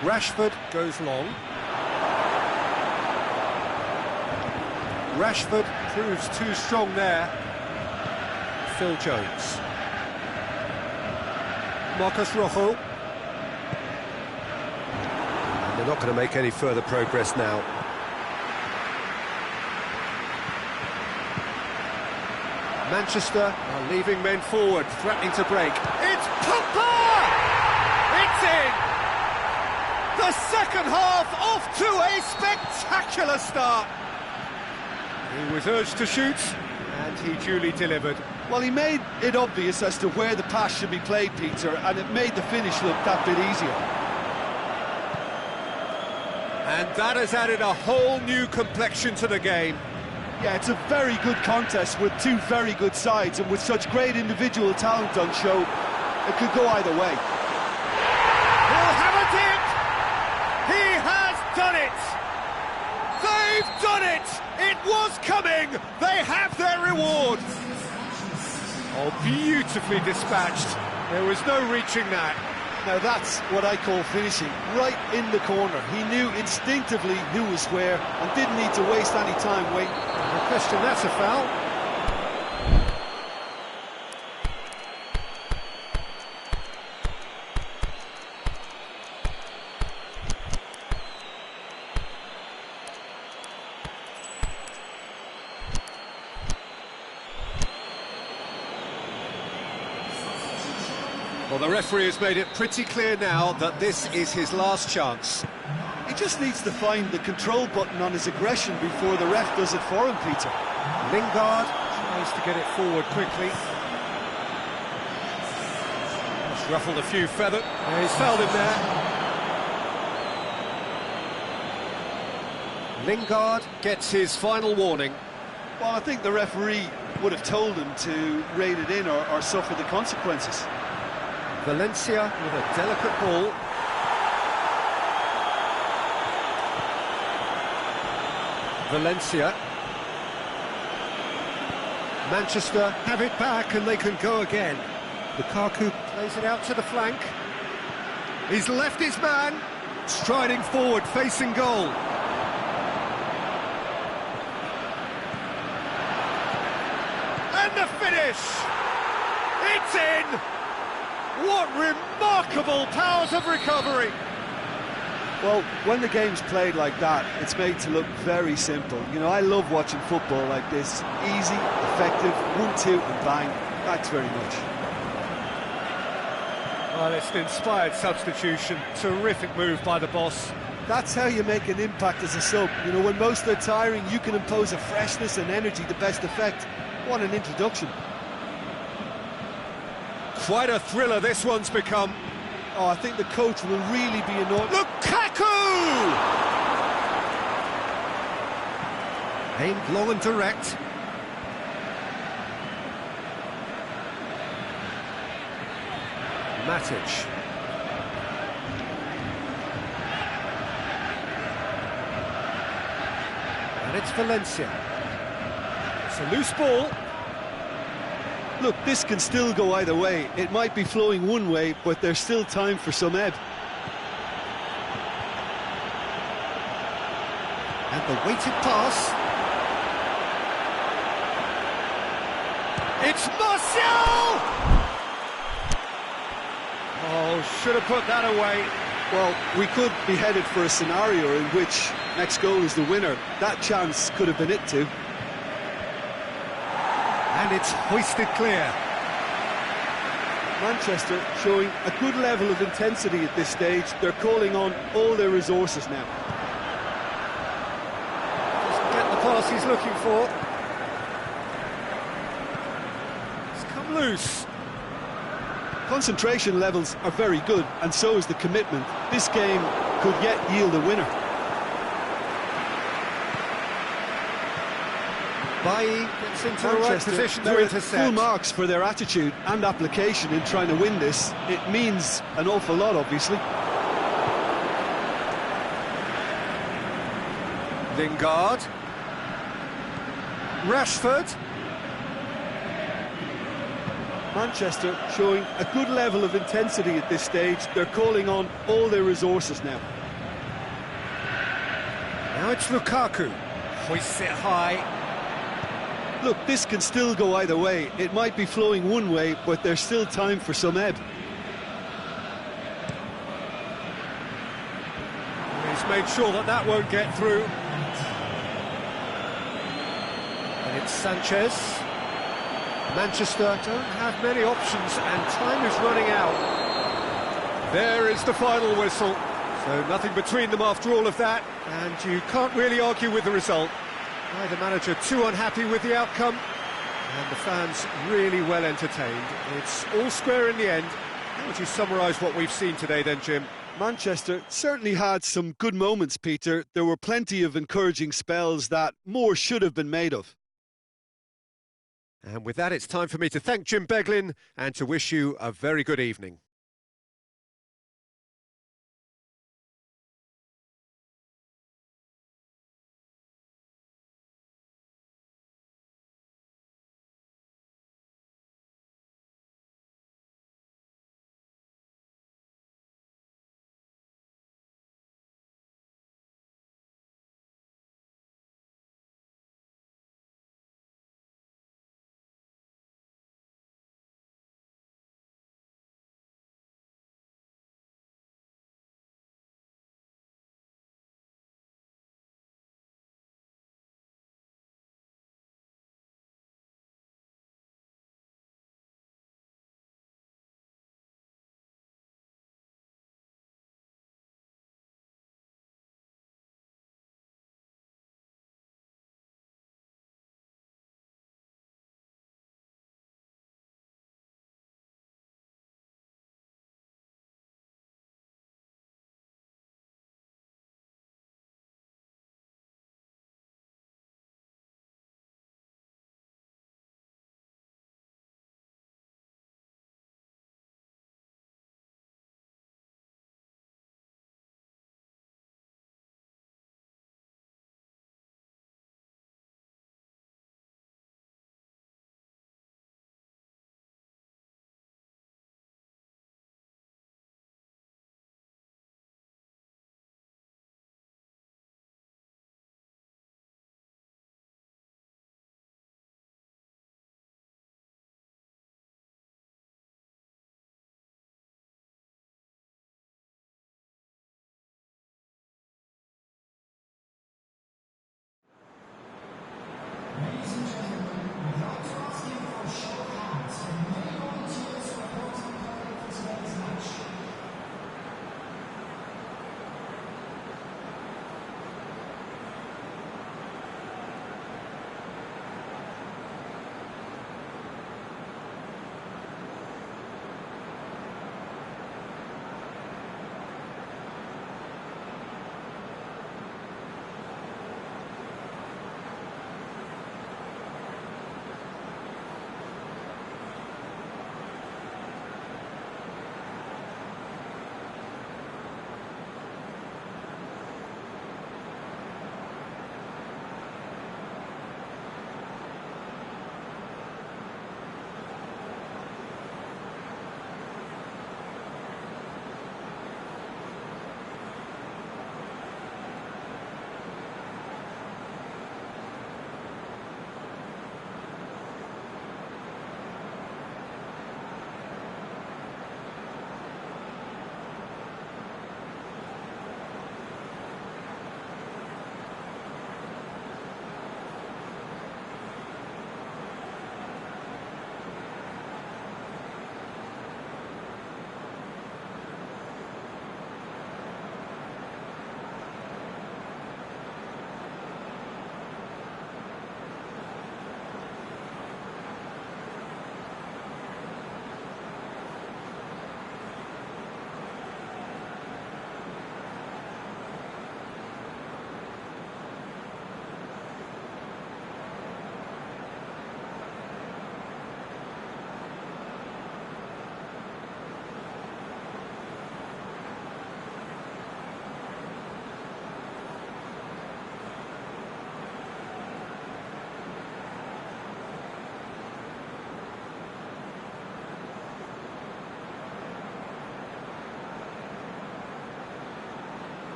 Rashford goes long. Rashford proves too strong there. Phil Jones. Marcos Rojo. And they're not going to make any further progress now. Manchester are leaving men forward, threatening to break. It's Pogba! It's in! The second half off to a spectacular start. He was urged to shoot, and he duly delivered. Well, he made it obvious as to where the pass should be played, Peter, and it made the finish look that bit easier. And that has added a whole new complexion to the game. Yeah, it's a very good contest with two very good sides, and with such great individual talent on show, it could go either way. He'll have a dip! He has done it! They've done it! It was coming! They have their reward! Oh, beautifully dispatched. There was no reaching that. Now that's what I call finishing, right in the corner. He knew instinctively who was where and didn't need to waste any time waiting. No question, that's a foul. Well, the referee has made it pretty clear now that this is his last chance. He just needs to find the control button on his aggression before the ref does it for him, Peter. Lingard tries to get it forward quickly. Just ruffled a few feathers. Yeah, he's fouled him there. Lingard gets his final warning. Well, I think the referee would have told him to rein it in or suffer the consequences. Valencia with a delicate ball. Valencia. Manchester have it back and they can go again. Lukaku plays it out to the flank. He's left his man, striding forward, facing goal. And the finish! It's in! What remarkable powers of recovery! Well, when the game's played like that, it's made to look very simple. You know, I love watching football like this. Easy, effective, 1-2 and bang. Thanks very much. Well, it's an inspired substitution. Terrific move by the boss. That's how you make an impact as a sub. You know, when most are tiring, you can impose a freshness and energy to best effect. What an introduction. Quite a thriller this one's become. Oh, I think the coach will really be annoyed. Lukaku! Aimed long and direct. Matic. And it's Valencia. It's a loose ball. Look, this can still go either way. It might be flowing one way, but there's still time for some ebb. And the weighted pass. It's Martial! Oh, should have put that away. Well, we could be headed for a scenario in which next goal is the winner. That chance could have been it too. And it's hoisted clear. Manchester showing a good level of intensity at this stage. They're calling on all their resources now. Doesn't get the pass he's looking for. It's come loose. Concentration levels are very good, and so is the commitment. This game could yet yield a winner. Bailly gets into the right position to intercept. Full marks for their attitude and application in trying to win this. It means an awful lot, obviously. Lingard. Rashford. Manchester showing a good level of intensity at this stage. They're calling on all their resources now. Now it's Lukaku. Hoists it high. Look, this can still go either way. It might be flowing one way, but there's still time for some ebb. He's made sure that that won't get through. And it's Sanchez. Manchester don't have many options and time is running out. There is the final whistle. So nothing between them after all of that, and you can't really argue with the result. Neither manager too unhappy with the outcome, and the fans really well entertained. It's all square in the end. How would you summarise what we've seen today then, Jim? Manchester certainly had some good moments, Peter. There were plenty of encouraging spells that more should have been made of. And with that, it's time for me to thank Jim Beglin and to wish you a very good evening.